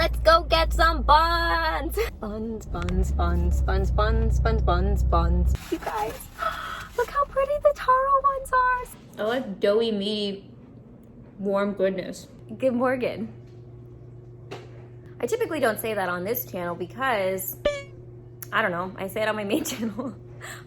let's go get some buns. Buns, buns, buns, buns, buns, buns, buns, buns. You guys, look how pretty the taro ones are. I like doughy, meaty, warm goodness. Good morning. I typically don't say that on this channel because, I don't know, I say it on my main channel.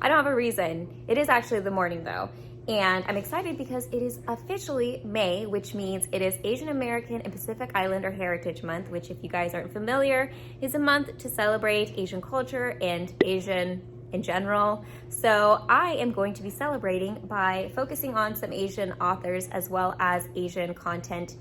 I don't have a reason. It is actually the morning though. And I'm excited because it is officially May, which means it is Asian American and Pacific Islander Heritage Month, which if you guys aren't familiar, is a month to celebrate Asian culture and Asian in general. So I am going to be celebrating by focusing on some Asian authors as well as Asian content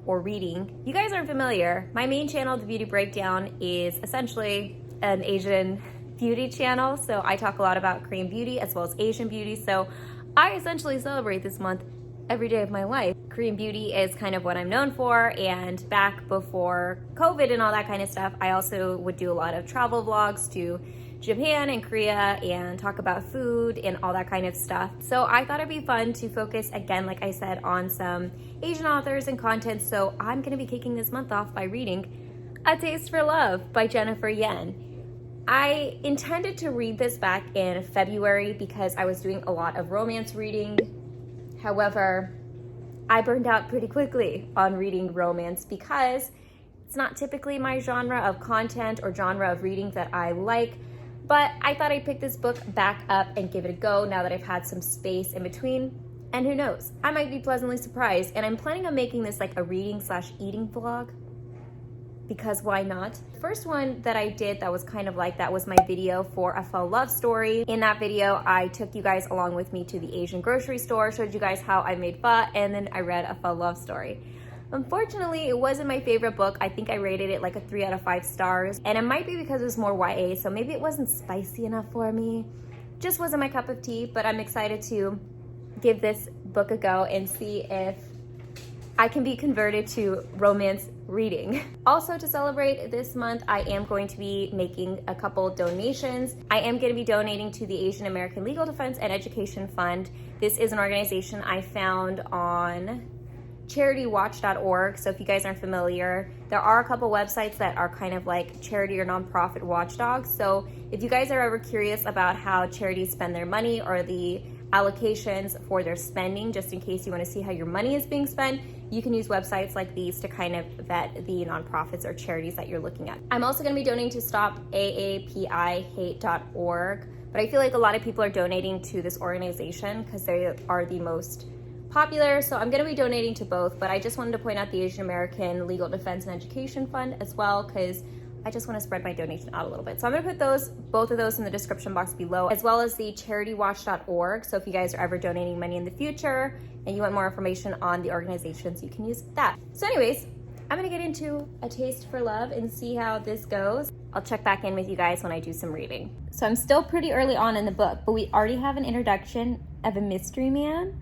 or reading. You guys aren't familiar, my main channel, The Beauty Breakdown, is essentially an Asian beauty channel. So I talk a lot about Korean beauty as well as Asian beauty. So I essentially celebrate this month every day of my life. Korean beauty is kind of what I'm known for, and back before COVID and all that kind of stuff, I also would do a lot of travel vlogs to Japan and Korea and talk about food and all that kind of stuff. So I thought it'd be fun to focus again, like I said, on some Asian authors and content. So I'm gonna be kicking this month off by reading A Taste for Love by Jennifer Yen. I intended to read this back in February because I was doing a lot of romance reading. However, I burned out pretty quickly on reading romance because it's not typically my genre of content or genre of reading that I like. But I thought I'd pick this book back up and give it a go now that I've had some space in between. And who knows, I might be pleasantly surprised. And I'm planning on making this like a reading/eating vlog, because why not? First one that I did that was kind of like that was my video for a pho love story. In that video, I took you guys along with me to the Asian grocery store, showed you guys how I made pho, and then I read a pho love story. Unfortunately, it wasn't my favorite book. I think I rated it like a 3 out of 5 stars, and it might be because it was more YA, so maybe it wasn't spicy enough for me. Just wasn't my cup of tea, but I'm excited to give this book a go and see if I can be converted to romance reading. Also, to celebrate this month, I am going to be making a couple donations. I am going to be donating to the Asian American Legal Defense and Education Fund. This is an organization I found on CharityWatch.org. So if you guys aren't familiar, there are a couple websites that are kind of like charity or nonprofit watchdogs. So if you guys are ever curious about how charities spend their money or the allocations for their spending, just in case you want to see how your money is being spent, you can use websites like these to kind of vet the nonprofits or charities that you're looking at. I'm also going to be donating to stop AAPI but I feel like a lot of people are donating to this organization because they are the most popular. So I'm going to be donating to both, but I just wanted to point out the Asian American Legal Defense and Education Fund as well, because I just want to spread my donation out a little bit. So I'm going to put both of those in the description box below, as well as the CharityWatch.org. So if you guys are ever donating money in the future and you want more information on the organizations, you can use that. So anyways, I'm going to get into A Taste for Love and see how this goes. I'll check back in with you guys when I do some reading. So I'm still pretty early on in the book, but we already have an introduction of a mystery man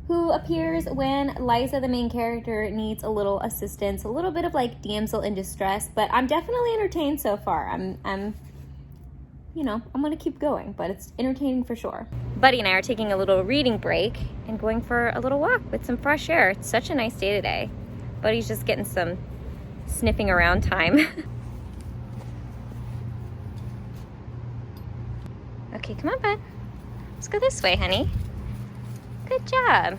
who appears when Liza, the main character, needs a little assistance, a little bit of like damsel in distress, but I'm definitely entertained so far. I'm gonna keep going, but it's entertaining for sure. Buddy and I are taking a little reading break and going for a little walk with some fresh air. It's such a nice day today. Buddy's just getting some sniffing around time. Okay, come on, bud. Let's go this way, honey. Good job.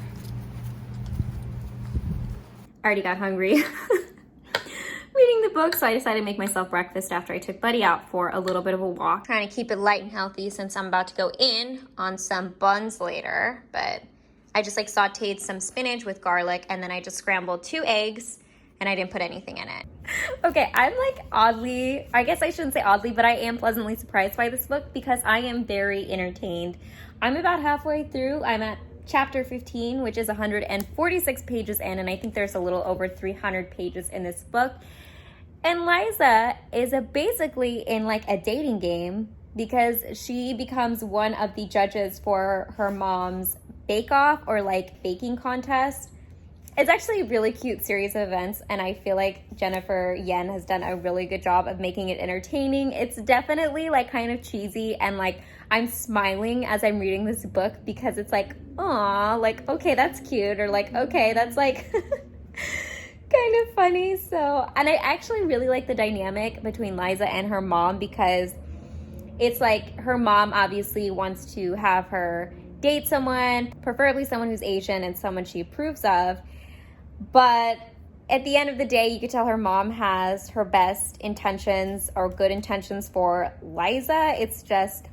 I already got hungry reading the book, so I decided to make myself breakfast after I took Buddy out for a little bit of a walk. Trying to keep it light and healthy since I'm about to go in on some buns later, but I just like sauteed some spinach with garlic, and then I just scrambled 2 eggs, and I didn't put anything in it. Okay, I'm like oddly, I guess I shouldn't say oddly, but I am pleasantly surprised by this book because I am very entertained. I'm about halfway through. I'm at Chapter 15, which is 146 pages in, and I think there's a little over 300 pages in this book. And Liza is basically in like a dating game because she becomes one of the judges for her mom's bake-off or like baking contest. It's actually a really cute series of events, and I feel like Jennifer Yen has done a really good job of making it entertaining. It's definitely like kind of cheesy, and like I'm smiling as I'm reading this book because it's like, aw, like, okay, that's cute, or like, okay, that's like kind of funny. So, and I actually really like the dynamic between Liza and her mom, because it's like her mom obviously wants to have her date someone, preferably someone who's Asian and someone she approves of. But at the end of the day, you could tell her mom has her best intentions or good intentions for Liza. It's just,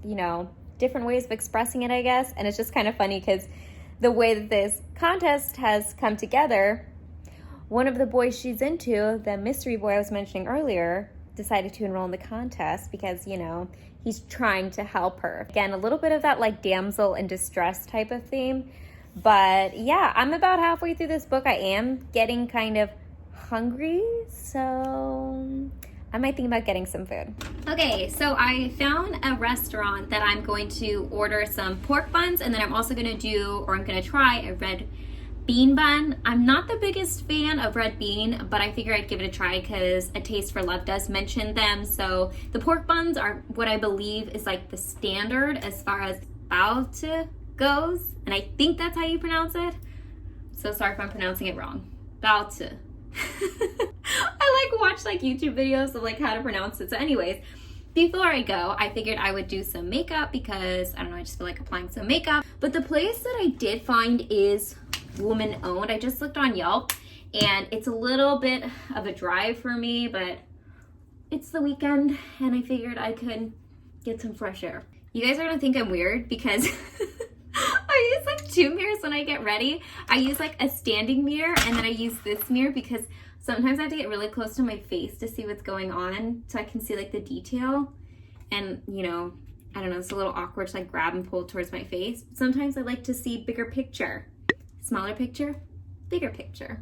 you know, different ways of expressing it, I guess. And it's just kind of funny because the way that this contest has come together, one of the boys she's into, the mystery boy I was mentioning earlier, decided to enroll in the contest because, you know, he's trying to help her. Again, a little bit of that like damsel in distress type of theme. But yeah, I'm about halfway through this book. I am getting kind of hungry, so I might think about getting some food. Okay, so I found a restaurant that I'm going to order some pork buns, and then I'm also gonna do, or I'm gonna try a red bean bun. I'm not the biggest fan of red bean, but I figure I'd give it a try because A Taste for Love does mention them. So the pork buns are what I believe is like the standard as far as Baozi goes, and I think that's how you pronounce it. So sorry if I'm pronouncing it wrong. Baozi. I like watch like YouTube videos of like how to pronounce it. So anyways, before I go, I figured I would do some makeup because I don't know, I just feel like applying some makeup. But the place that I did find is woman owned. I just looked on Yelp and it's a little bit of a drive for me, but it's the weekend and I figured I could get some fresh air. You guys are gonna think I'm weird because I use like two mirrors when I get ready. I use like a standing mirror and then I use this mirror because sometimes I have to get really close to my face to see what's going on so I can see like the detail. And you know, I don't know, it's a little awkward to like grab and pull towards my face. But sometimes I like to see bigger picture. Smaller picture, bigger picture.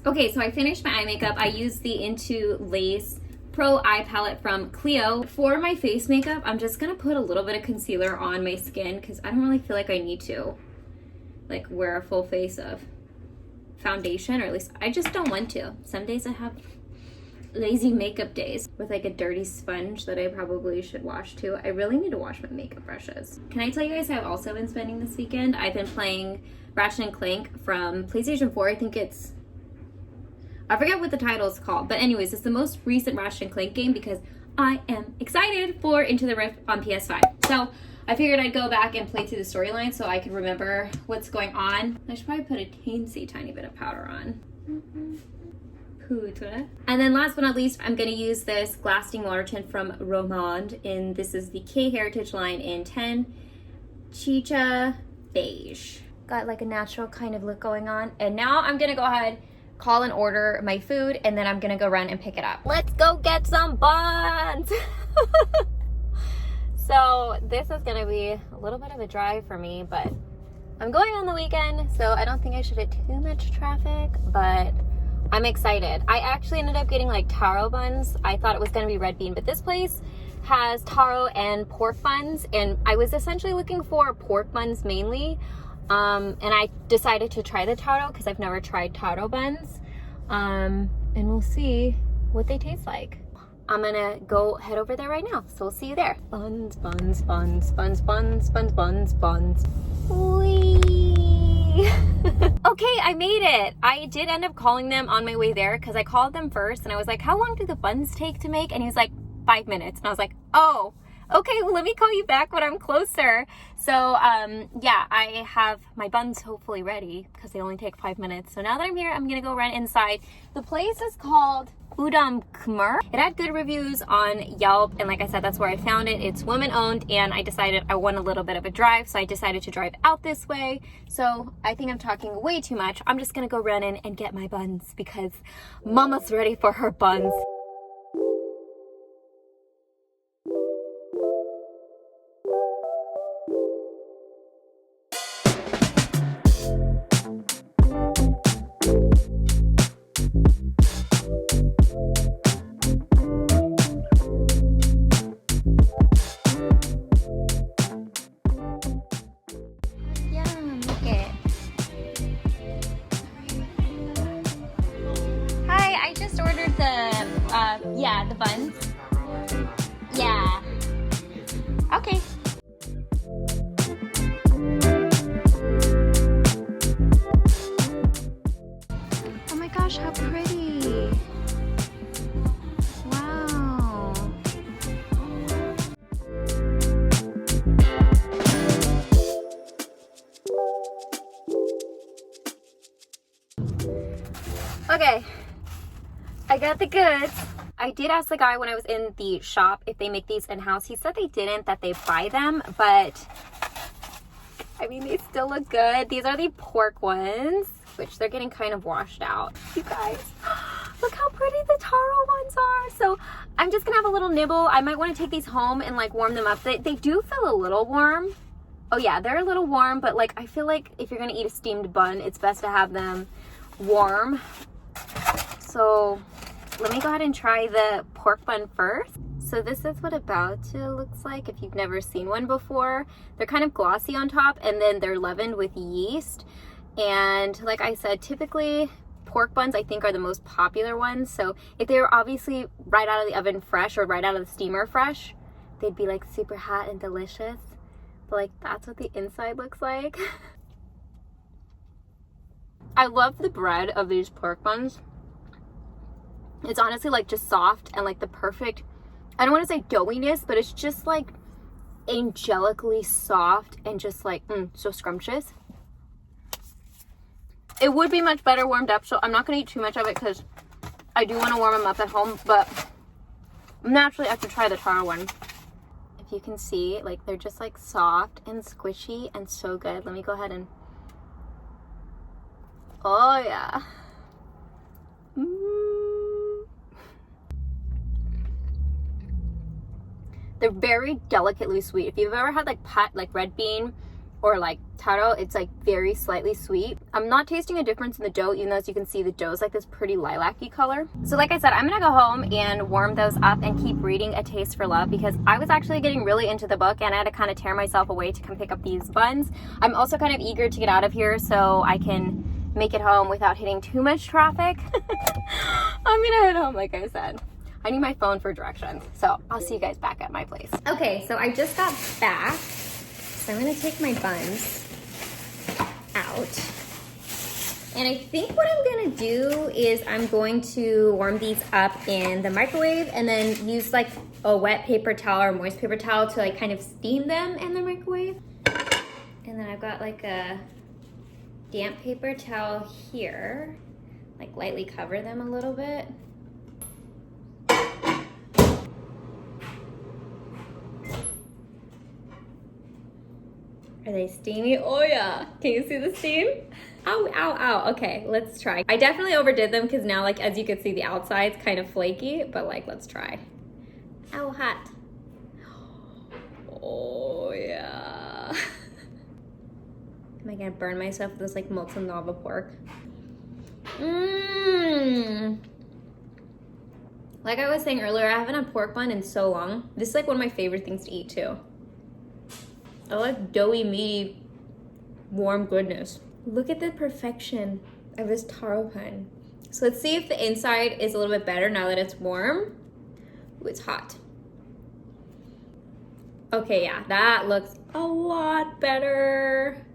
Okay, so I finished my eye makeup. I used the Into Lace Pro Eye Palette from Clio. For my face makeup, I'm just gonna put a little bit of concealer on my skin because I don't really feel like I need to like wear a full face of foundation, or at least I just don't want to. Some days I have lazy makeup days with like a dirty sponge that I probably should wash too. I really need to wash my makeup brushes. Can I tell you guys how I've also been spending this weekend? I've been playing Ratchet and Clank from PlayStation 4. I think it's, I forget what the title is called, but anyways, it's the most recent Ratchet and Clank game because I am excited for Into the Rift on PS5. So I figured I'd go back and play through the storyline so I could remember what's going on. I should probably put a teensy tiny bit of powder on. And then last but not least, I'm going to use this Lasting Water Tint from Romand, and this is the K Heritage line in 10 Chicha Beige. Got like a natural kind of look going on. And now I'm going to go ahead, call and order my food, and then I'm going to go run and pick it up. Let's go get some buns! So this is going to be a little bit of a drive for me, but I'm going on the weekend, so I don't think I should hit too much traffic, but I'm excited. I actually ended up getting like taro buns. I thought it was gonna be red bean, but this place has taro and pork buns, and I was essentially looking for pork buns mainly. And I decided to try the taro because I've never tried taro buns. And we'll see what they taste like. I'm gonna go head over there right now, so we'll see you there. Buns, buns, buns, buns, buns, buns, buns, buns. Whee! Okay, I made it. I did end up calling them on my way there because I called them first and I was like, how long do the buns take to make? And he was like, 5 minutes. And I was like, oh, okay, well, let me call you back when I'm closer. So yeah, I have my buns hopefully ready because they only take 5 minutes. So now that I'm here, I'm gonna go run inside. The place is called Udam Khmer. It had good reviews on Yelp, and like I said, that's where I found it. It's woman owned, and I decided I want a little bit of a drive, so I decided to drive out this way. So I think I'm talking way too much. I'm just gonna go run in and get my buns because mama's ready for her buns. Yeah, the buns. Yeah. Okay. Wow. Okay, I got the goods. I did ask the guy when I was in the shop if they make these in-house. He said they didn't, that they buy them, but I mean, they still look good. These are the pork ones, which they're getting kind of washed out. You guys, look how pretty the taro ones are. So I'm just gonna have a little nibble. I might want to take these home and like warm them up. They do feel a little warm. Oh yeah, they're a little warm, but like I feel like if you're gonna eat a steamed bun, it's best to have them warm. So let me go ahead and try the pork bun first. So this is what a baozi looks like if you've never seen one before. They're kind of glossy on top, and then they're leavened with yeast. And like I said, typically pork buns I think are the most popular ones. So if they were obviously right out of the oven fresh or right out of the steamer fresh, they'd be like super hot and delicious. But like that's what the inside looks like. I love the bread of these pork buns. It's honestly like just soft and like the perfect, I don't want to say doughiness, but it's just like angelically soft and just like so scrumptious. It would be much better warmed up, so I'm not going to eat too much of it because I do want to warm them up at home, but naturally I have to try the taro one. If you can see, like they're just like soft and squishy and so good. Let me go ahead and, oh yeah. They're very delicately sweet. If you've ever had like red bean or like taro, it's like very slightly sweet. I'm not tasting a difference in the dough, even though as you can see the dough is like this pretty lilac-y color. So like I said, I'm gonna go home and warm those up and keep reading A Taste for Love because I was actually getting really into the book and I had to kind of tear myself away to come pick up these buns. I'm also kind of eager to get out of here so I can make it home without hitting too much traffic. I'm gonna head home like I said. I need my phone for directions, so I'll see you guys back at my place. Okay, so I just got back, so I'm gonna take my buns out. And I think what I'm gonna do is I'm going to warm these up in the microwave and then use like a wet paper towel or moist paper towel to like kind of steam them in the microwave. And then I've got like a damp paper towel here, like lightly cover them a little bit. Are they steamy? Oh yeah. Can you see the steam? Ow, ow, ow. Okay, let's try. I definitely overdid them because now, like, as you can see, the outside's kind of flaky, but like, let's try. Ow, hot. Oh yeah. Am I gonna burn myself with this like molten lava pork? Like I was saying earlier, I haven't had pork bun in so long. This is like one of my favorite things to eat too. I like doughy, meaty, warm goodness. Look at the perfection of this taro bun. So let's see if the inside is a little bit better now that it's warm. Ooh, it's hot. Okay, yeah, that looks a lot better.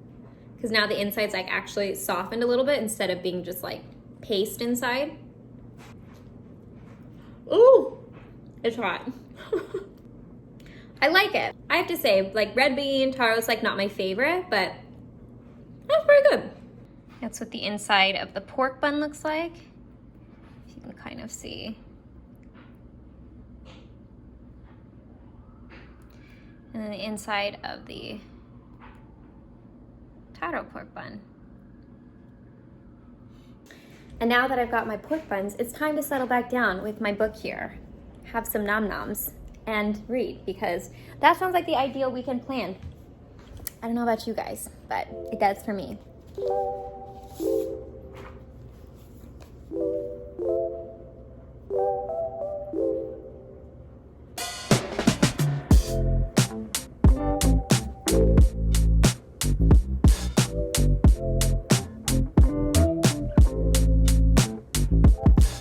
Because now the inside's like actually softened a little bit instead of being just like paste inside. Ooh, it's hot. I like it. I have to say, like red bean taro is like not my favorite, but that's pretty good. That's what the inside of the pork bun looks like. If you can kind of see. And then the inside of the taro pork bun. And now that I've got my pork buns, it's time to settle back down with my book here. Have some nom-noms and read, because that sounds like the ideal weekend plan. I don't know about you guys, but it does for me.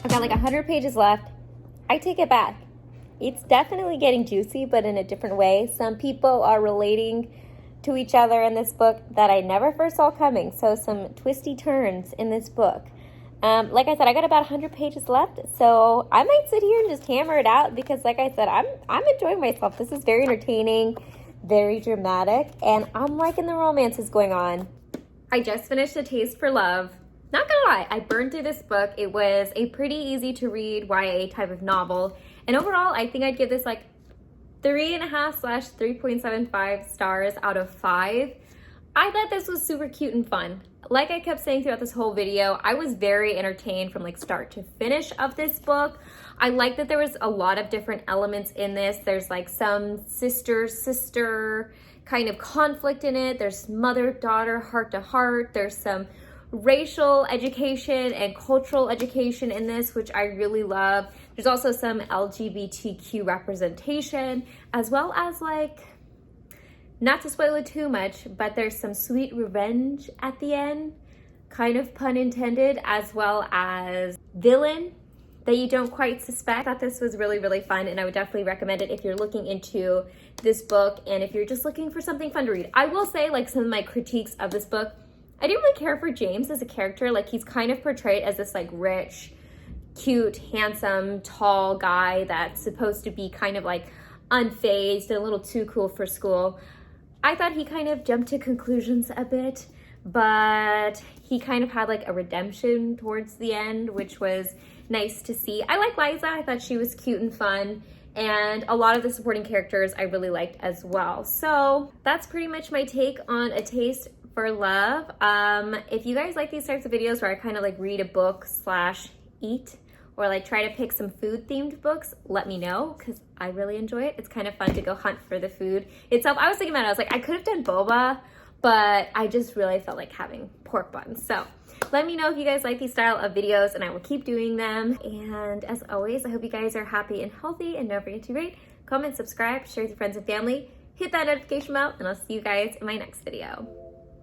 I've got like 100 pages left. I take it back. It's definitely getting juicy, but in a different way. Some people are relating to each other in this book that I never first saw coming. So some twisty turns in this book Like I said, I got about 100 pages left, so I might sit here and just hammer it out because, like I said, I'm enjoying myself. This is very entertaining, very dramatic, and I'm liking the romances going on. I just finished A Taste for Love. Not gonna lie, I burned through this book. It was a pretty easy to read YA type of novel, and overall, I think I'd give this like 3.5/3.75 stars out of 5. I thought this was super cute and fun. Like I kept saying throughout this whole video, I was very entertained from like start to finish of this book. I like that there was a lot of different elements in this. There's like some sister kind of conflict in it. There's mother-daughter, heart-to-heart. There's some racial education and cultural education in this, which I really love. There's also some LGBTQ representation, as well as like, not to spoil it too much, but there's some sweet revenge at the end, kind of pun intended, as well as villain that you don't quite suspect. I thought this was really, really fun, and I would definitely recommend it if you're looking into this book and if you're just looking for something fun to read. I will say, like, some of my critiques of this book, I didn't really care for James as a character. Like, he's kind of portrayed as this like rich, cute, handsome, tall guy that's supposed to be kind of like unfazed and a little too cool for school. I thought he kind of jumped to conclusions a bit, but he kind of had like a redemption towards the end, which was nice to see. I like Liza. I thought she was cute and fun, and a lot of the supporting characters I really liked as well. So that's pretty much my take on A Taste for Love. If you guys like these types of videos where I kind of like read a book / eat, or like try to pick some food themed books, let me know, because I really enjoy it. It's kind of fun to go hunt for the food itself. I was thinking about it, I was like, I could have done boba, but I just really felt like having pork buns. So let me know if you guys like these style of videos, and I will keep doing them. And as always, I hope you guys are happy and healthy, and don't forget to rate, comment, subscribe, share with your friends and family, hit that notification bell, and I'll see you guys in my next video.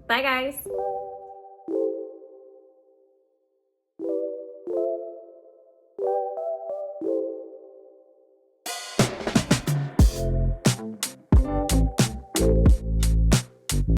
Bye guys.